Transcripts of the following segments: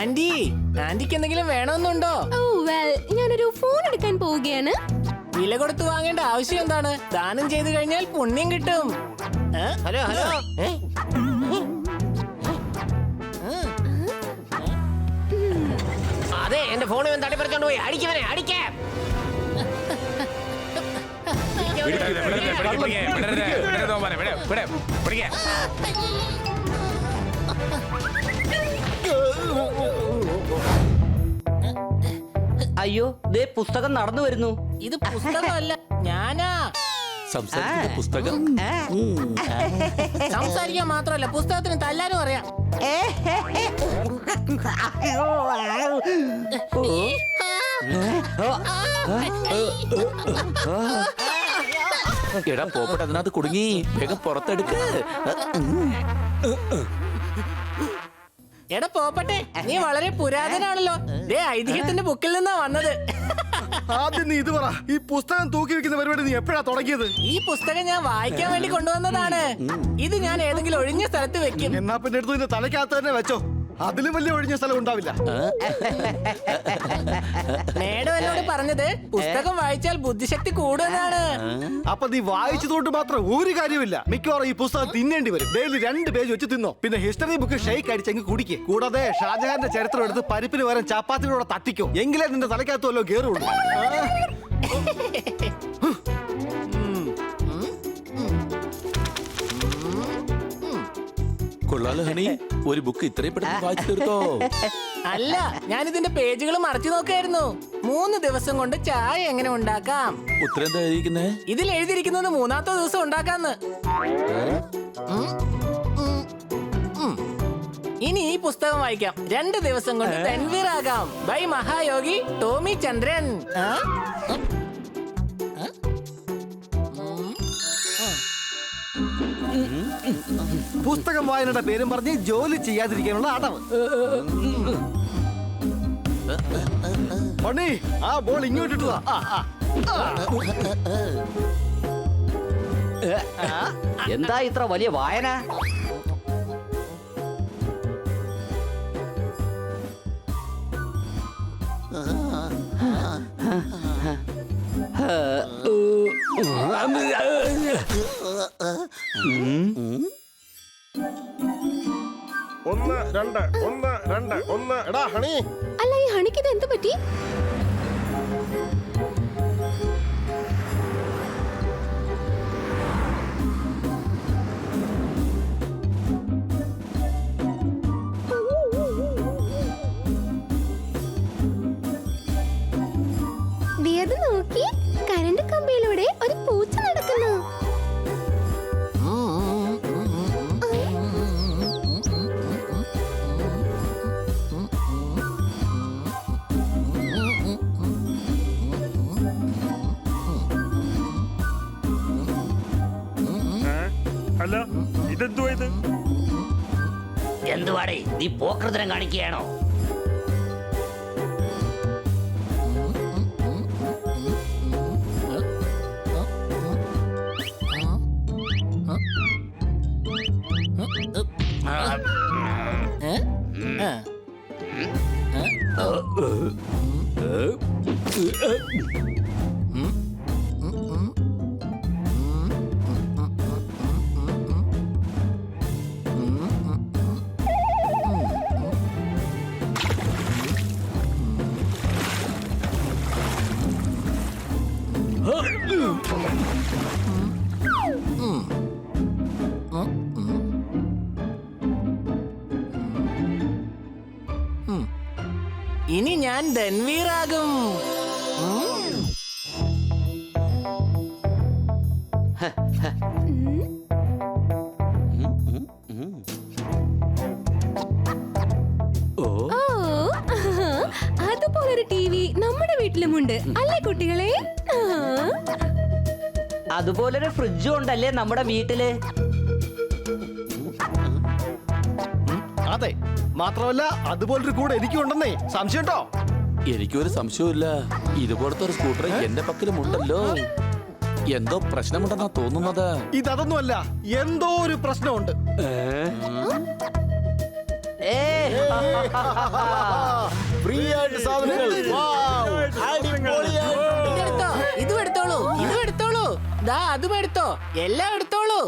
Anti, ആന്റിക്ക് എന്തെങ്കിലും വേണമെന്നുണ്ടോ? ഞാനൊരു ഫോൺ എടുക്കാൻ പോവുകയാണ്. വില കൊടുത്ത് വാങ്ങേണ്ട ആവശ്യം എന്താണ്? ദാനം ചെയ്തു കഴിഞ്ഞാൽ പുണ്യം കിട്ടും. Hello hello. അതെ, എന്റെ ഫോൺ ഇവൻ തട്ടിപ്പറിച്ചോണ്ട് പോയി. അടിക്കവനെ, അടിക്കാം. അയ്യോ, ദേ പുസ്തകം നടന്നു വരുന്നു. ഇത് പുസ്തകമല്ല, ഞാനാ. സംസാരിക്കുന്ന പുസ്തകം. സംസാരിക്കാൻ മാത്രമല്ല, പുസ്തകത്തിന് തല്ലാനും അറിയാം. എടാ പോപ്പട്ട് അതിനകത്ത് കുടുങ്ങി, വേഗം പുറത്തെടുക്ക്. എടാ പോപ്പട്ടെ, നീ വളരെ പുരാതനാണല്ലോ. ദേ ഐതിഹ്യത്തിന്റെ ബുക്കിൽ നിന്നാ വന്നത്. ആദ്യം നീ ഇത് പറ, ഈ പുസ്തകം തൂക്കി വെക്കുന്ന പരിപാടി നീ എപ്പോഴാ തുടങ്ങിയത്? ഈ പുസ്തകം ഞാൻ വായിക്കാൻ വേണ്ടി കൊണ്ടുവന്നതാണ്. ഇത് ഞാൻ ഏതെങ്കിലും ഒഴിഞ്ഞ സ്ഥലത്ത് വെക്കും. എന്നാ പിന്നെ എടുത്ത് നിന്റെ തലയ്ക്കകത്ത് തന്നെ വെച്ചോ. അതിലും വലിയ ഒഴിഞ്ഞ സ്ഥലം ഉണ്ടാവില്ല. മേഡം എന്നോട് പറഞ്ഞത് പുസ്തകം വായിച്ചാൽ ബുദ്ധിശക്തി കൂടുന്നതാണ്. അപ്പൊ നീ വായിച്ചതുകൊണ്ട് മാത്രം ഒരു കാര്യമില്ല. മിക്കവാറും ഈ പുസ്തകം തിന്നേണ്ടി വരും. ഡെയിലി 2 പേജ് വെച്ച് തിന്നോ. പിന്നെ ഹിസ്റ്ററി ബുക്ക് ഷെയ്ക്ക് അടിച്ചെങ്കിൽ കുടിക്കേ. കൂടാതെ ഷാജഹാന്റെ ചരിത്രം എടുത്ത് പരിപ്പിന് വരാൻ ചപ്പാത്തിലൂടെ തട്ടിക്കോ. എങ്കിലേ നിന്റെ തലയ്ക്കകത്ത് വല്ലോ കയറുള്ളൂ. കൊള്ളാലോ ഹണി, ഒരു ബുക്ക് ഇത്രയും പെട്ടെന്ന് വായിച്ചു തീർത്തോ? അല്ല, ഞാൻ ഇതിന്റെ പേജുകൾ മറച്ചു നോക്കായിരുന്നു. 3 ദിവസം കൊണ്ട് ചായ എങ്ങനെ ഉണ്ടാക്കാം. ഉത്തരം എന്താ എഴുതിയിരിക്കുന്നേ? ഇതിൽ എഴുതിയിരിക്കുന്നത് 3ാമത്തെ ദിവസം ഉണ്ടാക്കാന്ന്. ഇനി ഈ പുസ്തകം വായിക്കാം. 2 ദിവസം കൊണ്ട് തൻവീർ ആകാം. ബൈ മഹായോഗി ടോമി ചന്ദ്രൻ. പുസ്തകം വായനയുടെ പേരും പറഞ്ഞ് ജോലി ചെയ്യാതിരിക്കാനുള്ള അടവ്. പണി, ആ ബോൾ ഇങ്ങോട്ടിട്ടതാ. എന്താ ഇത്ര വലിയ വായന? ഒന്ന് രണ്ട് എടാ ഹണി. അല്ല, ഈ ഹണിക്ക് ഇത് എന്ത് പറ്റി? അത് നോക്കി, കരണ്ട് കമ്പിയിലൂടെ ഒരു പൂച്ച നടക്കുന്നു. അല്ല, ഇതെന്തുവാ ഇത്? എന്തുവാടേ, നീ പോക്കൃതരം കാണിക്കുകയാണോ? ഇനി ഞാൻ ധൻവീറാകും. അതുപോലൊരു TV നമ്മുടെ വീട്ടിലുമുണ്ട് അല്ലേ കുട്ടികളെ? അതുപോലൊരു ഫ്രിഡ്ജും ഉണ്ടല്ലേ നമ്മുടെ വീട്ടില്? അതെ, മാത്രമല്ല അതുപോലൊരു കൂടെ എനിക്കുണ്ടെന്നേ. സംശയം ഉണ്ടോ? എനിക്കൊരു സംശയമില്ല. ഇതുപോലത്തെ ഒരു സ്കൂട്ടർ എന്റെ പക്കലും ഉണ്ടല്ലോ. എന്തോ പ്രശ്നമുണ്ടെന്നാ തോന്നുന്നത്. ഇതൊന്നുമല്ല, എന്തോ ഒരു പ്രശ്നമുണ്ട്. ഫ്രീ ആയിട്ട് സാധനങ്ങൾ ഇതെടുത്തോ, ഇതും എടുത്തോളൂ, ഇതും എടുത്തോളൂ, ദാ അതും എടുത്തോ, എല്ലാം എടുത്തോളൂ.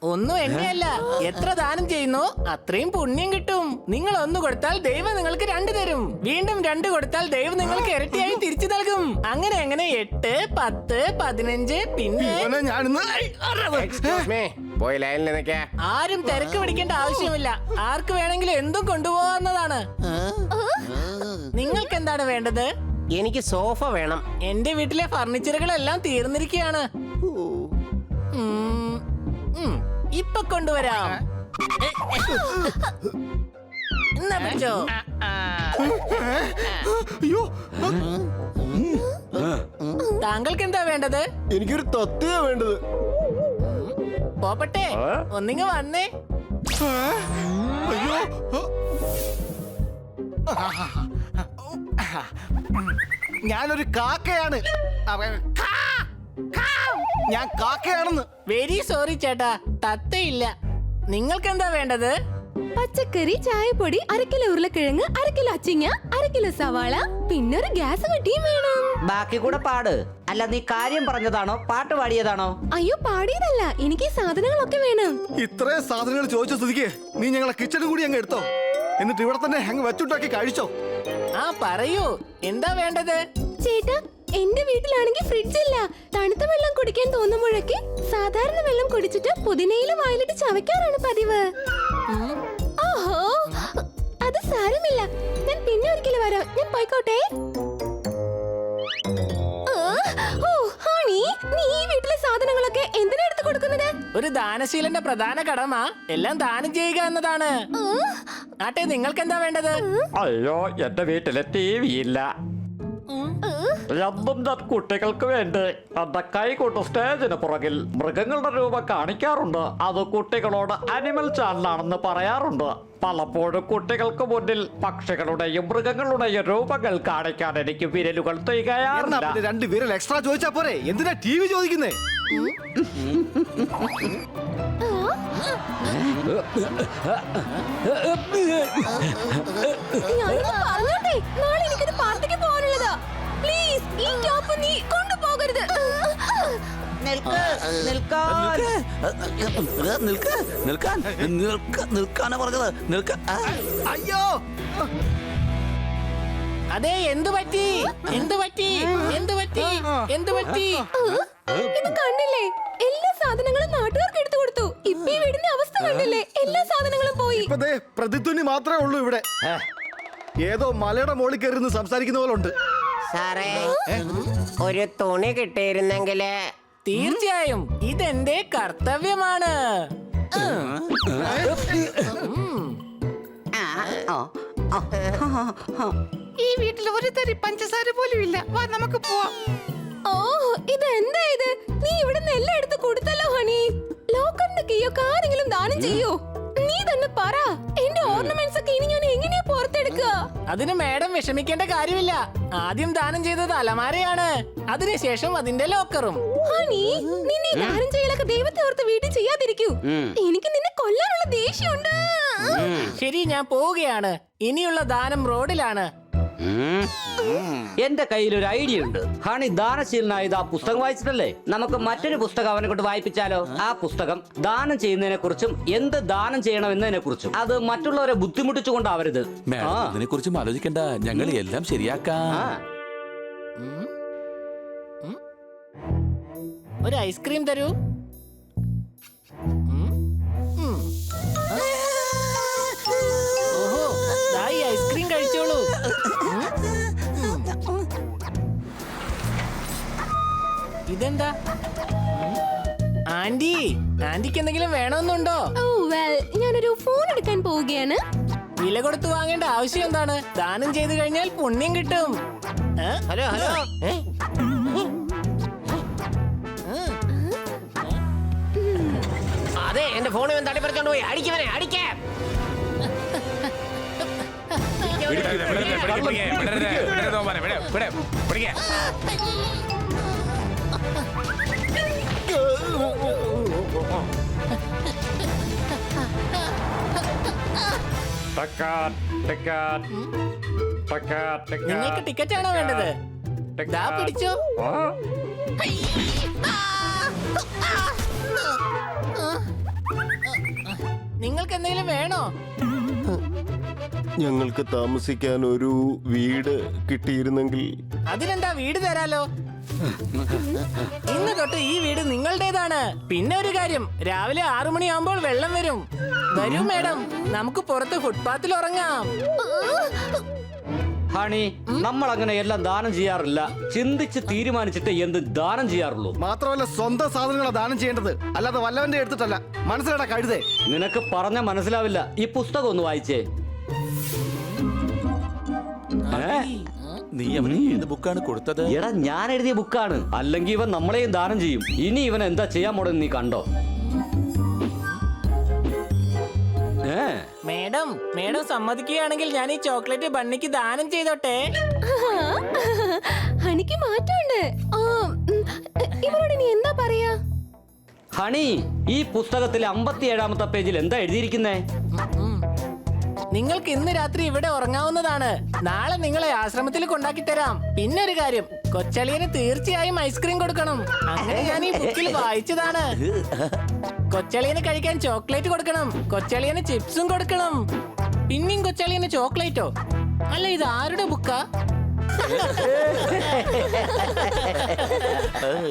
ഒന്നും എണ്ണയല്ല, എത്ര ദാനം ചെയ്യുന്നു അത്രയും പുണ്യം കിട്ടും. നിങ്ങൾ ഒന്ന് കൊടുത്താൽ ദൈവം നിങ്ങൾക്ക് 2 തരും. വീണ്ടും 2 കൊടുത്താൽ ദൈവം നിങ്ങൾക്ക് ഇരട്ടിയായി തിരിച്ചു നൽകും. അങ്ങനെ അങ്ങനെ 8, 10, 15 പിന്നെ ഞാനിന്ന് പോയി ലൈനിൽ നിൽക്കേ. ആരും തിരക്ക് പിടിക്കേണ്ട ആവശ്യമില്ല. ആർക്ക് വേണമെങ്കിലും എന്തും കൊണ്ടുപോകാവുന്നതാണ്. നിങ്ങൾക്ക് എന്താണ് വേണ്ടത്? എനിക്ക് സോഫ വേണം. എന്റെ വീട്ടിലെ ഫർണിച്ചറുകളെല്ലാം തീർന്നിരിക്കുകയാണ്. ഇപ്പൊ കൊണ്ടുവരാം. എന്നാ പിടിച്ചോ. അയ്യോ, താങ്കൾക്ക് എന്താ വേണ്ടത്? എനിക്കൊരു തത്തയാ വേണ്ടത്. പോപ്പട്ടെ, ഒന്നിങ്ങ വന്നേ. അയ്യോ, ഞാനൊരു കാക്കയാണ്. ഞാൻ കാക്കയാണെന്ന്. വെരി സോറി ചേട്ടാ, തത്തയില്ല. നിങ്ങൾക്ക് എന്താ വേണ്ടത്? പച്ചക്കറി, ചായപ്പൊടി, 1 കിലോ ഉരുളക്കിഴങ്ങ്, 1 കിലോ അച്ചിങ്ങ, 1 കിലോ സവാള, പിന്നൊരു ഗ്യാസ് കട്ടിയും വേണം. ബാക്കി കൂടെ പാട്. അല്ല, നീ കാര്യം പറഞ്ഞതാണോ പാട്ട് പാടിയതാണോ? അയ്യോ, പാടിയതല്ല, എനിക്ക് ഈ സാധനങ്ങളൊക്കെ വേണം. ഇത്രയും സാധനങ്ങൾ ചോദിച്ച സ്ഥിതിക്ക് നീ ഞങ്ങളെ കിച്ചണും കൂടി അങ്ങ് എടുത്തോ. എന്നിട്ട് ഇവിടെ തന്നെ അങ്ങ് വെച്ചുണ്ടാക്കി കഴിച്ചോ. ആ പറയൂ, എന്താ വേണ്ടത്? ചേട്ടാ, എന്റെ വീട്ടിലാണെങ്കിൽ ഫ്രിഡ്ജ് ഇല്ല. തണുത്ത വെള്ളം കുടിക്കാൻ തോന്നുമ്പോഴൊക്കെ സാധാരണ വെള്ളം കുടിച്ചിട്ട് പുതിനയില വായിലിട്ട് ചവയ്ക്കാറാണ് പതിവ്. ഓഹോ, അത് സാരമില്ല, ഞാൻ പിന്നെ ഒരിക്കലും വരാം. ഞാൻ പോയിക്കോട്ടെ. ഓ ഹണി, നീ ഈ വീട്ടിലെ സാധനങ്ങളൊക്കെ എന്തിനാ എടുത്തു കൊടുക്കുന്നത്? ഒരു ദാനശീലന്റെ പ്രധാന കടമ എല്ലാം ദാനം ചെയ്യുക എന്നതാണ്. ആട്ടെ, നിങ്ങൾക്ക് എന്താ വേണ്ടത്? അയ്യോ, എന്റെ വീട്ടിലെ TV ഇല്ല. എന്നും ഞാൻ കുട്ടികൾക്ക് വേണ്ടി എന്റെ കൈകൂട്ട് സ്റ്റേജിന് പുറകിൽ മൃഗങ്ങളുടെ രൂപം കാണിക്കാറുണ്ട്. അത് കുട്ടികളോട് അനിമൽ ചാനലാണെന്ന് പറയാറുണ്ട്. പലപ്പോഴും കുട്ടികൾക്ക് മുന്നിൽ പക്ഷികളുടെയും മൃഗങ്ങളുടെയും രൂപങ്ങൾ കാണിക്കാൻ എനിക്ക് വിരലുകൾ എന്നാ തികയാറില്ല. പിന്നെ 2 വിരൽ എക്സ്ട്രാ ചോദിച്ചാ പോരെ? എന്തിനാ TV ചോദിക്കുന്നേ? ഞാനൊന്ന് പറഞ്ഞോട്ടെ, നാളെ എനിക്കൊരു പാർട്ടിക്ക് പോകാനുള്ളതാ. പ്ലീസ്, ഈ ടോപ്പ് നീ കൊണ്ടുപോകരുത്. നിൽക്കാനാ പറഞ്ഞത്. അയ്യോ, അതെ, എന്തു പറ്റി? എന്തു പറ്റി? എന്തു പറ്റി? എന്തു പറ്റി? ഇത് കണ്ടില്ലേ? എല്ലാ സാധനങ്ങളും നാട്ടുകാർക്ക് എടുത്തു കൊടുത്തു. ഇപ്പൊ ഈ വീടിന്റെ അവസ്ഥ കണ്ടില്ലേ? എല്ലാ സാധനങ്ങളും പോയി. ഇപ്പൊ ദേ പ്രതിധ്വനി മാത്രമേ ഉള്ളൂ ഇവിടെ. ഏതോ മലയുടെ മുകളിൽ കയറി സംസാരിക്കുന്ന പോലെ ഉണ്ട്. സാറേ, ഒരു തുണി കിട്ടിയിരുന്നെങ്കില്. തീർച്ചയായും ഇതെന്റെ കർത്തവ്യമാണ്. ഈ വീട്ടിൽ ഒരു തരി പഞ്ചസാര പോലും ഇല്ല. വാ, നമുക്ക് പോവാം. ഓ, ഇത് എന്താ ഇത്? നീ ഇവിടെ നെല്ല് എടുത്ത് കൊടുത്തല്ലോ ഹണി. ലോക്കറിന്റെ കീയൊക്കെ ആരെങ്കിലും ദാനം ചെയ്യോ? നീ തന്നെ പറ. എന്റെ ഓർണമെന്റ്സ് ഒക്കെ ഇനി ഞാൻ എങ്ങനെയാ പുറത്തെടുക്കുക? അതിന് മേഡം വിഷമിക്കേണ്ട കാര്യമില്ല. ആദ്യം ദാനം ചെയ്തത് അലമാരയാണ്, അതിനുശേഷം അതിന്റെ ലോക്കറും. ഹണി, നിന്നെ ഈ ദാനം ചെയ്യലൊക്കെ ദൈവത്തെ ഓർത്ത് വീട്ടിൽ ചെയ്യാതിരിക്കൂ. എനിക്ക് നിന്നെ കൊല്ലാനുള്ള ദേഷ്യമുണ്ട്. ശരി, ഞാൻ പോവുകയാണ്. ഇനിയുള്ള ദാനം റോഡിലാണ്. എന്റെ കയ്യിൽ ഒരു ഐഡിയ ഉണ്ട്. ഹണി ദാനശീലനായത് ആ പുസ്തകം വായിച്ചിട്ടല്ലേ? നമുക്ക് മറ്റൊരു പുസ്തകം അവനെ കൊണ്ട് വായിപ്പിച്ചാലോ? ആ പുസ്തകം ദാനം ചെയ്യുന്നതിനെ കുറിച്ചും എന്ത് ദാനം ചെയ്യണം എന്നതിനെ കുറിച്ചും. അത് മറ്റുള്ളവരെ ബുദ്ധിമുട്ടിച്ചുകൊണ്ടാവരുത്. മേഡം, ഇതിനെ കുറിച്ചും ആലോചിക്കണ്ട, ഞങ്ങൾ എല്ലാം ശരിയാക്കാം. ഒരു ഐസ്ക്രീം തരൂ. ഓഹോ, ദാ ഈ ഐസ്ക്രീം കഴിച്ചോളൂ. ഇതെന്താ? ആന്റി, ആന്റിക്ക് എന്തെങ്കിലും വേണമെന്നുണ്ടോ? ഓ വെൽ, ഞാനൊരു ഫോൺ എടുക്കാൻ പോവുകയാണ്. വില കൊടുത്ത് വാങ്ങേണ്ട ആവശ്യം എന്താണ്? ദാനം ചെയ്തു കഴിഞ്ഞാൽ പുണ്യം കിട്ടും. Hello hello. അതെ, എന്റെ ഫോൺ ഇവൻ തട്ടിപ്പറിച്ചോണ്ട് പോയി. അടിക്കവനെ, അടിക്കാം. നിങ്ങൾക്ക് ടിക്കറ്റ് ആണോ വേണ്ടത്? ദാ പിടിച്ചോ. നിങ്ങൾക്ക് എന്തെങ്കിലും വേണോ? ഞങ്ങൾക്ക് താമസിക്കാൻ ഒരു വീട് കിട്ടിയിരുന്നെങ്കിൽ. അതിനെന്താ, വീട് തരാലോ. ഇന്ന് തൊട്ട് ഈ വീട് നിങ്ങളുടേതാണ്. പിന്നെ ഒരു കാര്യം, രാവിലെ 6 മണിയാകുമ്പോൾ വെള്ളം വരും. വരൂ മാഡം, നമുക്ക് പുറത്ത് ഫുട്പാത്തിൽ ഉറങ്ങാം. ഹണി, നമ്മൾ അങ്ങനെ എല്ലാം ദാനം ചെയ്യാറില്ല. ചിന്തിച്ച് തീരുമാനിച്ചിട്ട് എന്ത് ദാനം ചെയ്യാറുള്ളൂ. മാത്രമല്ല സ്വന്തം സാധനങ്ങളാ ദാനം ചെയ്യേണ്ടത്, അല്ലാതെ വല്ലവന്റെ എടുത്തിട്ടല്ല. മനസ്സിലാടാ കഴുതേ. നിനക്ക് പറഞ്ഞ മനസ്സിലാവില്ല. ഈ പുസ്തകം ഒന്ന് വായിച്ചേ. നീ അവന് ഏത് ബുക്കാണ് കൊടുത്തത്? എടാ, ഞാൻ എഴുതിയ ബുക്കാണ്. അല്ലെങ്കിൽ ഇവൻ നമ്മളെയും ദാനം ചെയ്യും. ഇനി ഇവൻ എന്താ ചെയ്യാൻ പോണെന്ന് നീ കണ്ടോ? മേഡം, മേഡം സമ്മതിക്കുകയാണെങ്കിൽ ഞാൻ ഈ ചോക്ലേറ്റ് ബണ്ണിക്ക് ദാനം ചെയ്തോട്ടെ. ഹണിക്ക് മാറ്റമുണ്ട്. ഇവരോട് ഇനി എന്താ പറയാ? ഹണി, ഈ പുസ്തകത്തിലെ 57-ാമത്തെ പേജിൽ എന്താ എഴുതിയിരിക്കുന്നേ? നിങ്ങൾക്ക് ഇന്ന് രാത്രി ഇവിടെ ഉറങ്ങാവുന്നതാണ്. നാളെ നിങ്ങളെ ആശ്രമത്തിൽ കൊണ്ടാക്കി തരാം. പിന്നെ ഒരു കാര്യം, കൊച്ചളിയന് തീർച്ചയായും ഐസ്ക്രീം കൊടുക്കണം. അങ്ങനെ ഞാൻ ഈ ബുക്കിൽ വായിച്ചതാണ്. കൊച്ചളിയന് കഴിക്കാൻ ചോക്ലേറ്റ് കൊടുക്കണം, കൊച്ചളിയന് ചിപ്സും കൊടുക്കണം. പിന്നെയും കൊച്ചളിയന് ചോക്ലേറ്റോ? അല്ല, ഇത് ആരുടെ ബുക്കാ?